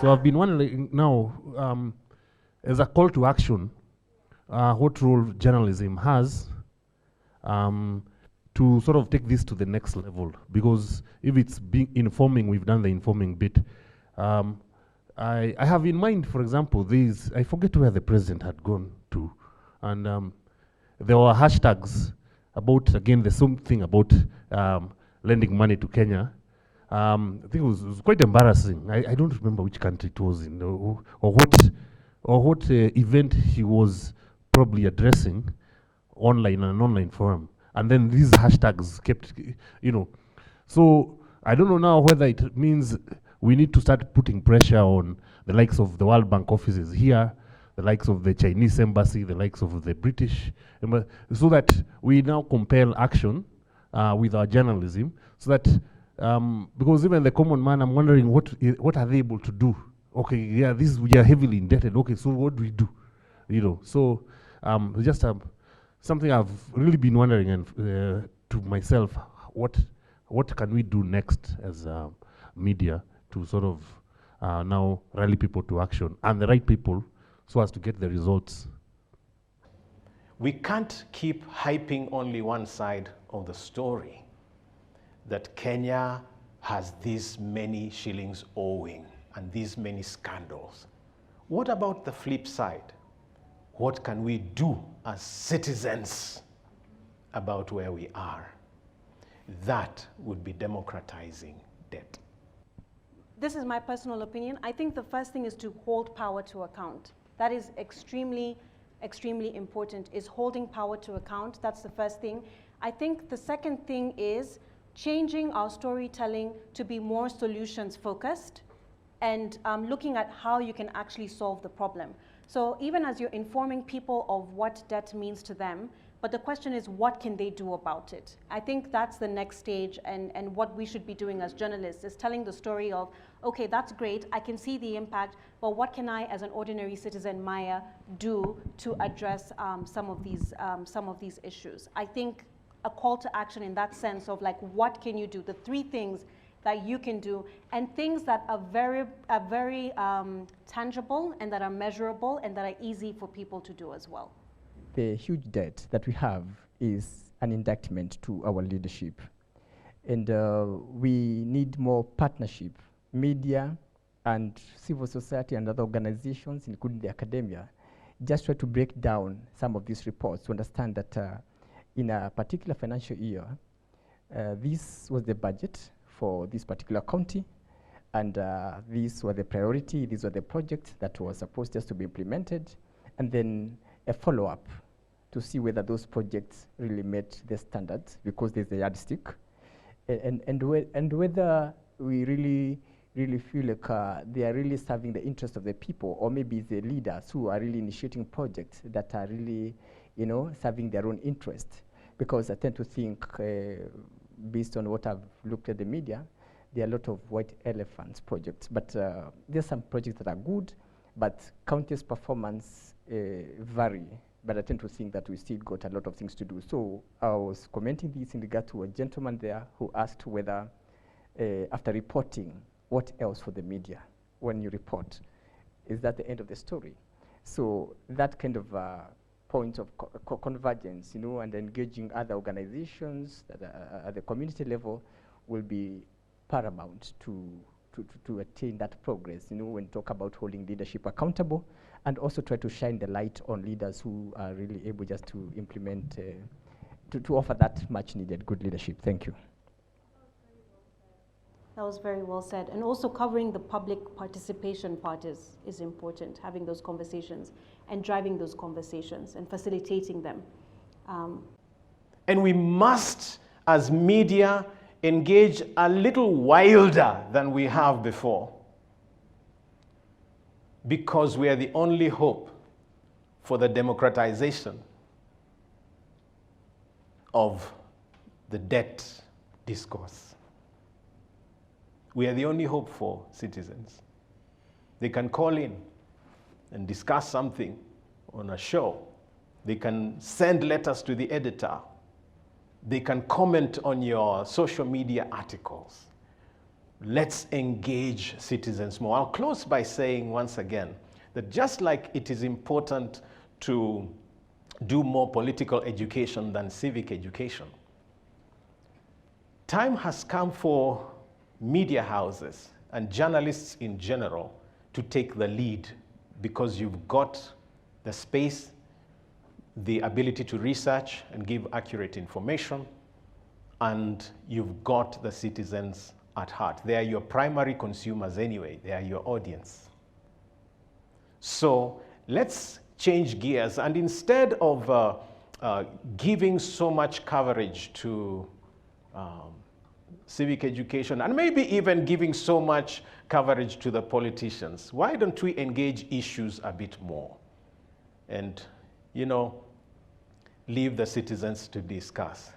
So I've been wondering now, as a call to action, what role journalism has to sort of take this to the next level. Because if it's being informing, we've done the informing bit. I have in mind, for example, these, I forget where the president had gone to, and there were hashtags about, again, the same thing about lending money to Kenya. I think it was quite embarrassing. I don't remember which country it was in, or what event he was probably addressing online, an online forum. And then these hashtags kept, So I don't know now whether it means we need to start putting pressure on the likes of the World Bank offices here, the likes of the Chinese embassy, the likes of the British, so that we now compel action with our journalism, so that, because even the common man, I'm wondering what are they able to do? Okay, yeah, we are heavily indebted. Okay, so what do we do? So just something I've really been wondering, and to myself, what can we do next as media to sort of now rally people to action, and the right people, so as to get the results? We can't keep hyping only one side of the story, that Kenya has this many shillings owing and these many scandals. What about the flip side? What can we do as citizens about where we are? That would be democratizing debt. This is my personal opinion. I think the first thing is to hold power to account. That is extremely, extremely important, is holding power to account. That's the first thing. I think the second thing is changing our storytelling to be more solutions focused, and looking at how you can actually solve the problem. So even as you're informing people of what debt means to them, but the question is, what can they do about it? I think that's the next stage, and what we should be doing as journalists is telling the story of, okay, that's great, I can see the impact, but what can I, as an ordinary citizen, Maya, do to address some of these issues? I think a call to action in that sense of, like, what can you do? The three things that you can do, and things that are very tangible and that are measurable and that are easy for people to do as well. The huge debt that we have is an indictment to our leadership. And we need more partnership, media and civil society and other organizations, including the academia, just try to break down some of these reports to understand that in a particular financial year, this was the budget for this particular county, and these were the priority, these were the projects that were supposed just to be implemented, and then a follow-up to see whether those projects really met the standards, because there's a yardstick, and whether we really feel like they are really serving the interest of the people, or maybe the leaders who are really initiating projects that are really, serving their own interest. Because I tend to think, based on what I've looked at the media, there are a lot of white elephants projects, but there's some projects that are good, but counties' performance vary. But I tend to think that we still got a lot of things to do. So I was commenting this in regard to a gentleman there who asked whether, after reporting, what else for the media? When you report, is that the end of the story? So that kind of point of convergence, and engaging other organizations at the community level will be paramount to attain that progress, when we talk about holding leadership accountable, and also try to shine the light on leaders who are really able just to implement, to offer that much needed good leadership. Thank you. That was very well said. And also covering the public participation part is important, having those conversations and driving those conversations and facilitating them. And we must, as media, engage a little wilder than we have before, because we are the only hope for the democratization of the debt discourse. We are the only hope for citizens. They can call in and discuss something on a show. They can send letters to the editor. They can comment on your social media articles. let's engage citizens more. I'll close by saying once again that just like it is important to do more political education than civic education, time has come for media houses and journalists in general to take the lead, because you've got the space, the ability to research and give accurate information, and you've got the citizens at heart. They are your primary consumers anyway. They are your audience. So let's change gears, and instead of giving so much coverage to civic education, and maybe even giving so much coverage to the politicians, why don't we engage issues a bit more and, leave the citizens to discuss?